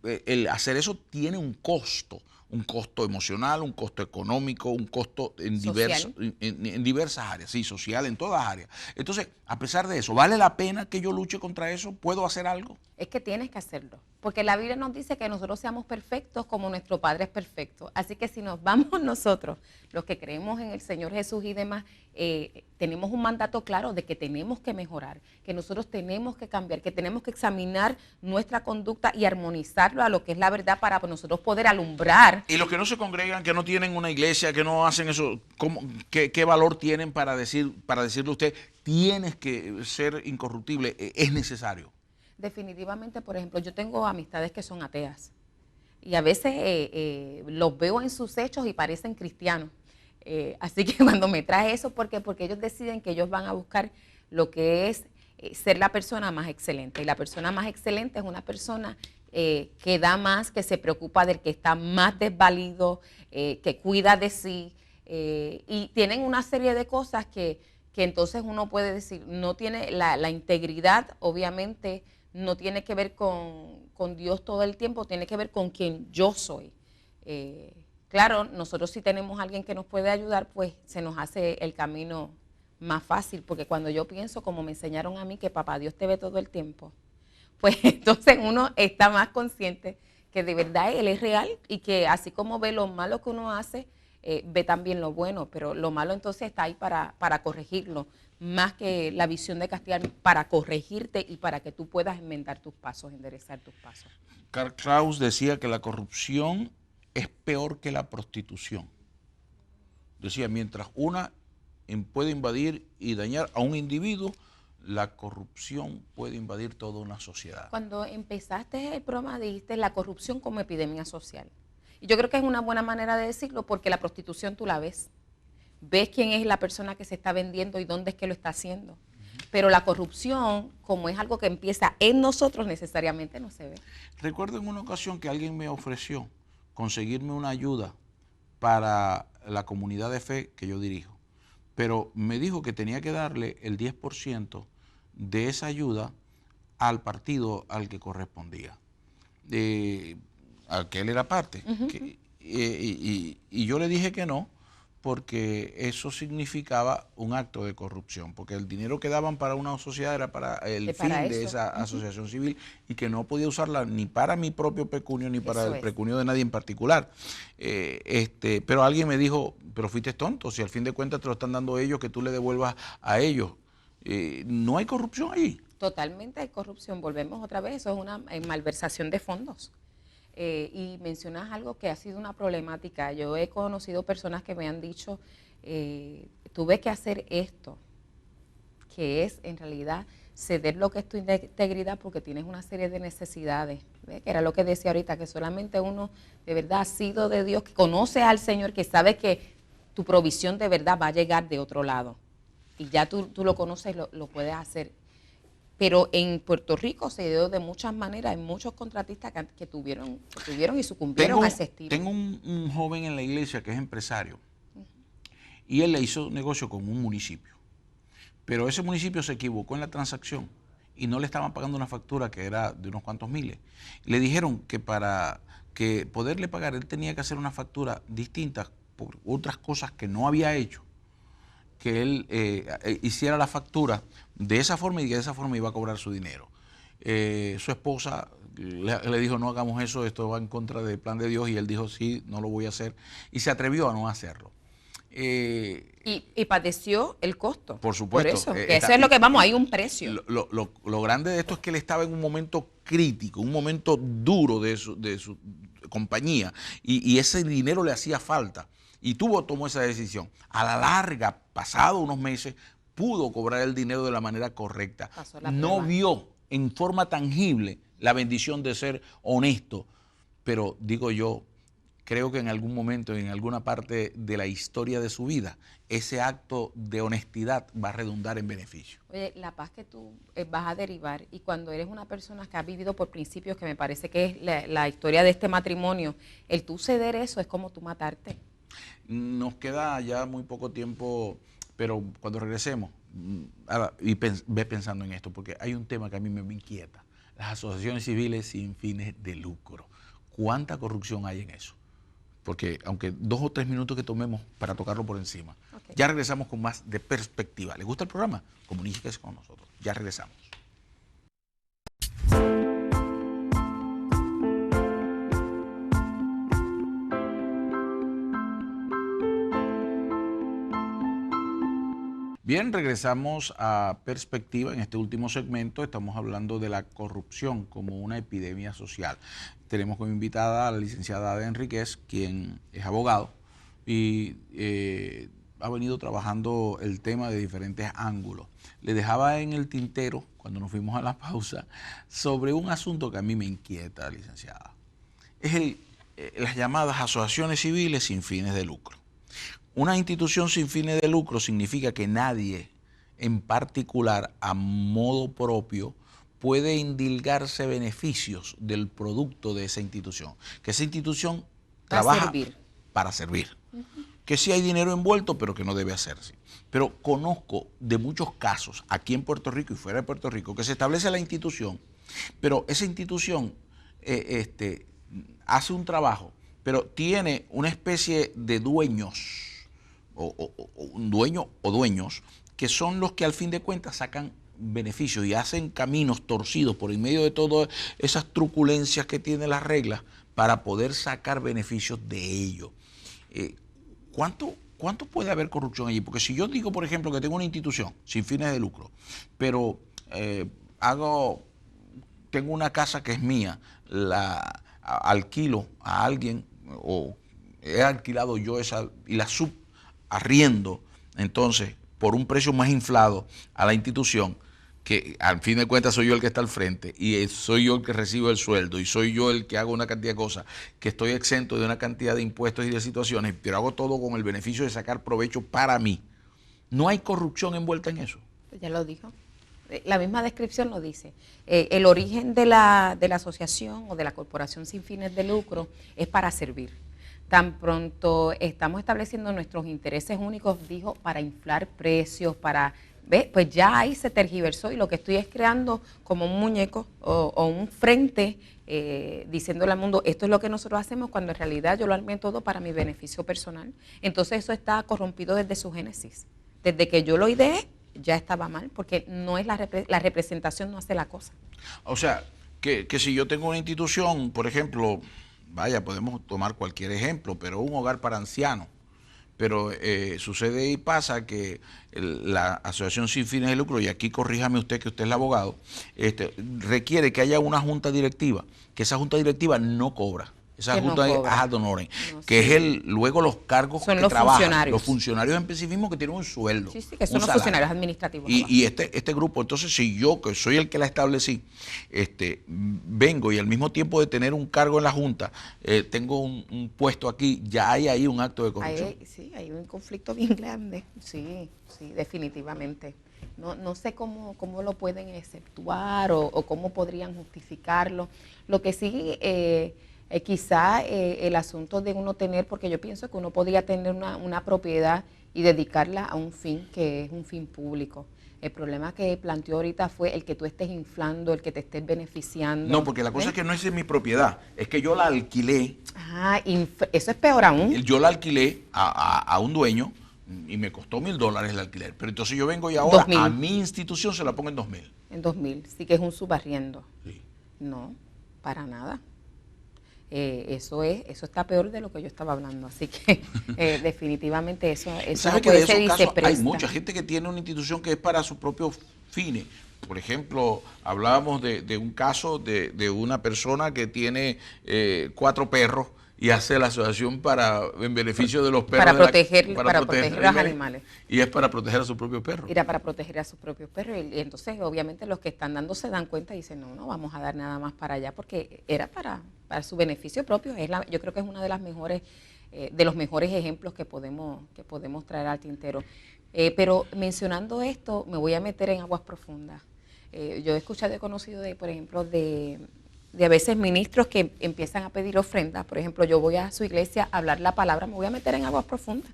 el hacer eso tiene un costo emocional, un costo económico, un costo en diversas áreas, sí, social, en todas áreas. Entonces, a pesar de eso, ¿vale la pena que yo luche contra eso? ¿Puedo hacer algo? Es que tienes que hacerlo, porque la Biblia nos dice que nosotros seamos perfectos como nuestro Padre es perfecto. Así que si nos vamos nosotros, los que creemos en el Señor Jesús y demás, tenemos un mandato claro de que tenemos que mejorar, que nosotros tenemos que cambiar, que tenemos que examinar nuestra conducta y armonizarlo a lo que es la verdad para nosotros poder alumbrar. Y los que no se congregan, que no tienen una iglesia, que no hacen eso, ¿qué valor tienen para decirle a usted, tienes que ser incorruptible, es necesario? Definitivamente, por ejemplo, yo tengo amistades que son ateas y a veces los veo en sus hechos y parecen cristianos. Así que cuando me trae eso, porque ellos deciden que ellos van a buscar lo que es ser la persona más excelente. Y la persona más excelente es una persona que da más, que se preocupa del que está más desvalido, que cuida de sí. Y tienen una serie de cosas que entonces uno puede decir, no tiene la integridad, obviamente, no tiene que ver con Dios todo el tiempo, tiene que ver con quien yo soy. Claro, nosotros si tenemos a alguien que nos puede ayudar, pues se nos hace el camino más fácil, porque cuando yo pienso, como me enseñaron a mí, que papá Dios te ve todo el tiempo, pues entonces uno está más consciente que de verdad Él es real y que así como ve lo malo que uno hace, ve también lo bueno, pero lo malo entonces está ahí para corregirlo, más que la visión de castigar, para corregirte y para que tú puedas enmendar tus pasos, enderezar tus pasos. Karl Kraus decía que la corrupción es peor que la prostitución. Decía, mientras una puede invadir y dañar a un individuo, la corrupción puede invadir toda una sociedad. Cuando empezaste el programa dijiste la corrupción como epidemia social. Y yo creo que es una buena manera de decirlo porque la prostitución tú la ves. Ves quién es la persona que se está vendiendo y dónde es que lo está haciendo. Pero la corrupción, como es algo que empieza en nosotros, necesariamente no se ve. Recuerdo en una ocasión que alguien me ofreció conseguirme una ayuda para la comunidad de fe que yo dirijo, pero me dijo que tenía que darle el 10% de esa ayuda al partido al que correspondía, al que él era parte. Y yo le dije que no, porque eso significaba un acto de corrupción, porque el dinero que daban para una sociedad era para el fin de esa asociación civil y que no podía usarla ni para mi propio pecunio ni para el pecunio de nadie en particular. Pero alguien me dijo, pero fuiste tonto, si al fin de cuentas te lo están dando ellos, que tú le devuelvas a ellos. ¿No hay corrupción ahí? Totalmente hay corrupción, volvemos otra vez, eso es una malversación de fondos. Y mencionas algo que ha sido una problemática. Yo he conocido personas que me han dicho, tuve que hacer esto, que es en realidad ceder lo que es tu integridad porque tienes una serie de necesidades, ¿ves? Que era lo que decía ahorita, que solamente uno de verdad ha sido de Dios, que conoce al Señor, que sabe que tu provisión de verdad va a llegar de otro lado. Y ya tú lo conoces, lo puedes hacer. Pero en Puerto Rico se dio de muchas maneras, hay muchos contratistas que tuvieron y sucumbieron a ese estilo. Tengo un joven en la iglesia que es empresario y él le hizo negocio con un municipio, pero ese municipio se equivocó en la transacción y no le estaban pagando una factura que era de unos cuantos miles. Le dijeron que para que poderle pagar él tenía que hacer una factura distinta por otras cosas que no había hecho, que él hiciera la factura de esa forma y de esa forma iba a cobrar su dinero. Su esposa le dijo, no hagamos eso, esto va en contra del plan de Dios, y él dijo, sí, no lo voy a hacer, y se atrevió a no hacerlo. Y padeció el costo. Por supuesto. Por eso, que eso es lo que vamos, hay un precio. Lo grande de esto es que él estaba en un momento crítico, un momento duro de su compañía, y ese dinero le hacía falta. Y tomó esa decisión. A la larga, pasado unos meses, pudo cobrar el dinero de la manera correcta. No vio en forma tangible la bendición de ser honesto. Pero digo yo, creo que en algún momento, en alguna parte de la historia de su vida, ese acto de honestidad va a redundar en beneficio. Oye, la paz que tú vas a derivar, y cuando eres una persona que ha vivido por principios, que me parece que es la historia de este matrimonio, el tú ceder eso es como tú matarte. Nos queda ya muy poco tiempo, pero cuando regresemos, ve pensando en esto, porque hay un tema que a mí me inquieta. Las asociaciones civiles sin fines de lucro. ¿Cuánta corrupción hay en eso? Porque aunque 2 o 3 minutos que tomemos para tocarlo por encima, ya regresamos con más de perspectiva. ¿Les gusta el programa? Comuníquese con nosotros. Ya regresamos. Bien, regresamos a Perspectiva. En este último segmento estamos hablando de la corrupción como una epidemia social. Tenemos como invitada a la licenciada Ada Enríquez, quien es abogado y ha venido trabajando el tema de diferentes ángulos. Le dejaba en el tintero, cuando nos fuimos a la pausa, sobre un asunto que a mí me inquieta, licenciada. Es las llamadas asociaciones civiles sin fines de lucro. Una institución sin fines de lucro significa que nadie en particular, a modo propio, puede indilgarse beneficios del producto de esa institución. Que esa institución trabaja para servir. Que sí hay dinero envuelto, pero que no debe hacerse. Pero conozco de muchos casos aquí en Puerto Rico y fuera de Puerto Rico que se establece la institución, pero esa institución hace un trabajo, pero tiene una especie de dueños, un dueño o dueños, que son los que al fin de cuentas sacan beneficios y hacen caminos torcidos por en medio de todas esas truculencias que tienen las reglas para poder sacar beneficios de ello. ¿Cuánto puede haber corrupción allí? Porque si yo digo, por ejemplo, que tengo una institución sin fines de lucro, pero tengo una casa que es mía, la alquilo a alguien o he alquilado yo esa y la subarriendo, entonces, por un precio más inflado a la institución, que al fin de cuentas soy yo el que está al frente y soy yo el que recibo el sueldo y soy yo el que hago una cantidad de cosas, que estoy exento de una cantidad de impuestos y de situaciones, pero hago todo con el beneficio de sacar provecho para mí. ¿No hay corrupción envuelta en eso? Ya lo dijo. La misma descripción lo dice. El origen de la asociación o de la corporación sin fines de lucro es para servir. Tan pronto estamos estableciendo nuestros intereses únicos, dijo, para inflar precios, para ¿Ves? Pues ya ahí se tergiversó y lo que estoy es creando como un muñeco o un frente diciéndole al mundo, esto es lo que nosotros hacemos, cuando en realidad yo lo armé todo para mi beneficio personal. Entonces eso está corrompido desde su génesis. Desde que yo lo ideé, ya estaba mal, porque no es la representación, no hace la cosa. O sea, que si yo tengo una institución, por ejemplo, vaya, podemos tomar cualquier ejemplo, pero un hogar para ancianos, pero sucede y pasa que la asociación sin fines de lucro, y aquí corríjame usted que usted es el abogado, requiere que haya una junta directiva, que esa junta directiva no cobra. Esa Que junta no es cobra. ad honorem, No, que sí. es luego los cargos Son que los trabajan, funcionarios. los funcionarios en específico que tienen un sueldo. Sí, sí, que son un los salario. funcionarios administrativos. Y este grupo, entonces, si yo, que soy el que la establecí, vengo y al mismo tiempo de tener un cargo en la Junta, tengo un puesto aquí, ya hay ahí un acto de corrupción. Sí, hay un conflicto bien grande. Sí, sí, definitivamente. No sé cómo lo pueden exceptuar o cómo podrían justificarlo. Lo que sí, quizá el asunto de uno tener, porque yo pienso que uno podría tener una propiedad y dedicarla a un fin que es un fin público. El problema que planteó ahorita fue el que tú estés inflando, el que te estés beneficiando. No, porque la cosa es que no es mi propiedad, es que yo la alquilé. Ah, eso es peor aún. Yo la alquilé a un dueño y me costó $1,000 el alquiler. Pero entonces yo vengo y ahora 2,000. a mi institución se la pongo en 2,000. En 2000, sí que es un subarriendo. Sí. No, para nada. Eso está peor de lo que yo estaba hablando, así que definitivamente eso ¿Sabe no que puede de ser esos y se casos hay presta. mucha gente que tiene una institución que es para sus propios fines? Por ejemplo, hablábamos de un caso de una persona que tiene 4 perros y hace la asociación en beneficio de los perros. Para proteger los ¿ves? animales. Y es para proteger a sus propios perros. Era para proteger a sus propios perros y entonces obviamente los que están dando se dan cuenta y dicen, no vamos a dar nada más para allá porque era para su beneficio propio. Yo creo que es una de las mejores, de los mejores ejemplos que podemos traer al tintero. Pero mencionando esto, me voy a meter en aguas profundas. Yo he escuchado y he conocido, por ejemplo, de a veces ministros que empiezan a pedir ofrendas. Por ejemplo, yo voy a su iglesia a hablar la palabra, me voy a meter en aguas profundas.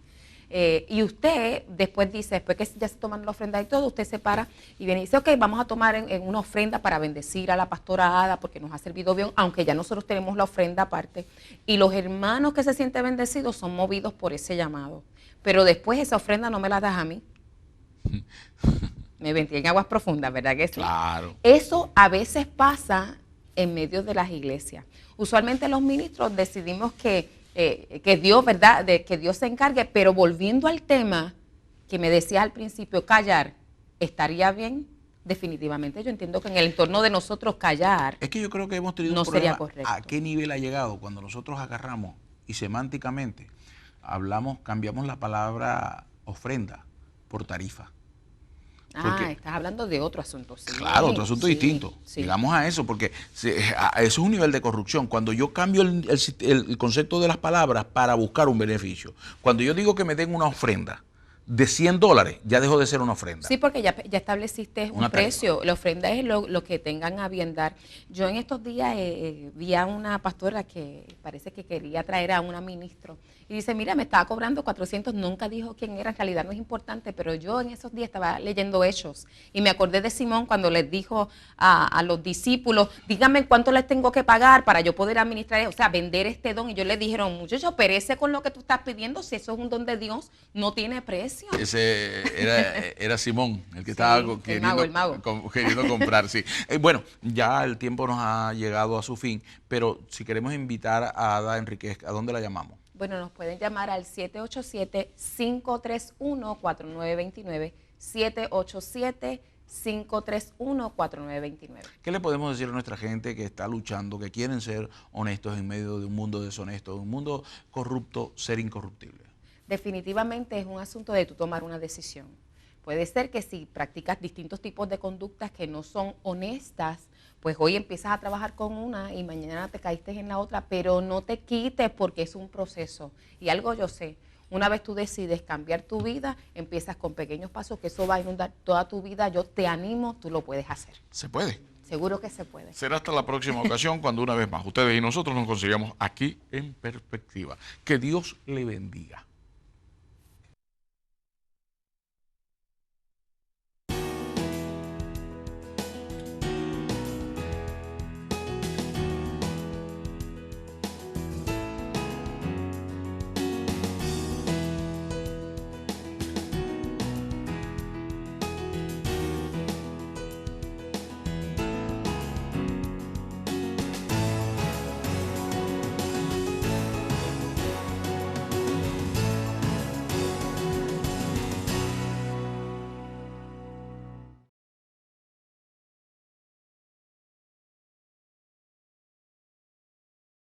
Y usted después dice, después que ya se toman la ofrenda y todo, usted se para y viene y dice, ok, vamos a tomar en una ofrenda para bendecir a la pastora Ada porque nos ha servido bien, aunque ya nosotros tenemos la ofrenda aparte. Y los hermanos que se sienten bendecidos son movidos por ese llamado. Pero después esa ofrenda no me la das a mí. Me metí en aguas profundas, ¿verdad que sí? Claro. Eso a veces pasa en medio de las iglesias. Usualmente los ministros decidimos que Dios, ¿verdad? Que Dios se encargue, pero volviendo al tema que me decías al principio, callar, ¿estaría bien? Definitivamente, yo entiendo que en el entorno de nosotros callar Es que yo creo que hemos tenido no un problema. sería correcto. ¿A qué nivel ha llegado cuando nosotros agarramos y semánticamente cambiamos la palabra ofrenda por tarifa? Porque, estás hablando de otro asunto. Sí, claro, otro asunto distinto. Sí. Digamos a eso, porque eso es un nivel de corrupción. Cuando yo cambio el concepto de las palabras para buscar un beneficio, cuando yo digo que me den una ofrenda de $100, ya dejó de ser una ofrenda. Sí, porque ya estableciste un precio. La ofrenda es lo que tengan a bien dar. Yo en estos días vi a una pastora que parece que quería traer a una ministra y dice, mira, me estaba cobrando 400, nunca dijo quién era, en realidad no es importante, pero yo en esos días estaba leyendo Hechos y me acordé de Simón cuando les dijo a los discípulos, díganme cuánto les tengo que pagar para yo poder administrar, o sea, vender este don. Y yo les dijeron, muchacho, perece con lo que tú estás pidiendo, si eso es un don de Dios, no tiene precio. Ese era Simón, el que estaba el mago. queriendo comprar, sí. Bueno, ya el tiempo nos ha llegado a su fin, pero si queremos invitar a Ada Enríquez, ¿a dónde la llamamos? Bueno, nos pueden llamar al 787-531-4929, 787-531-4929. ¿Qué le podemos decir a nuestra gente que está luchando, que quieren ser honestos en medio de un mundo deshonesto, de un mundo corrupto, ser incorruptible? Definitivamente es un asunto de tú tomar una decisión. Puede ser que si practicas distintos tipos de conductas que no son honestas, pues hoy empiezas a trabajar con una y mañana te caíste en la otra, pero no te quites porque es un proceso. Y algo yo sé, una vez tú decides cambiar tu vida, empiezas con pequeños pasos, que eso va a inundar toda tu vida. Yo te animo, tú lo puedes hacer. ¿Se puede? Seguro que se puede. Será hasta la próxima ocasión cuando una vez más ustedes y nosotros nos consigamos aquí en Perspectiva. Que Dios le bendiga.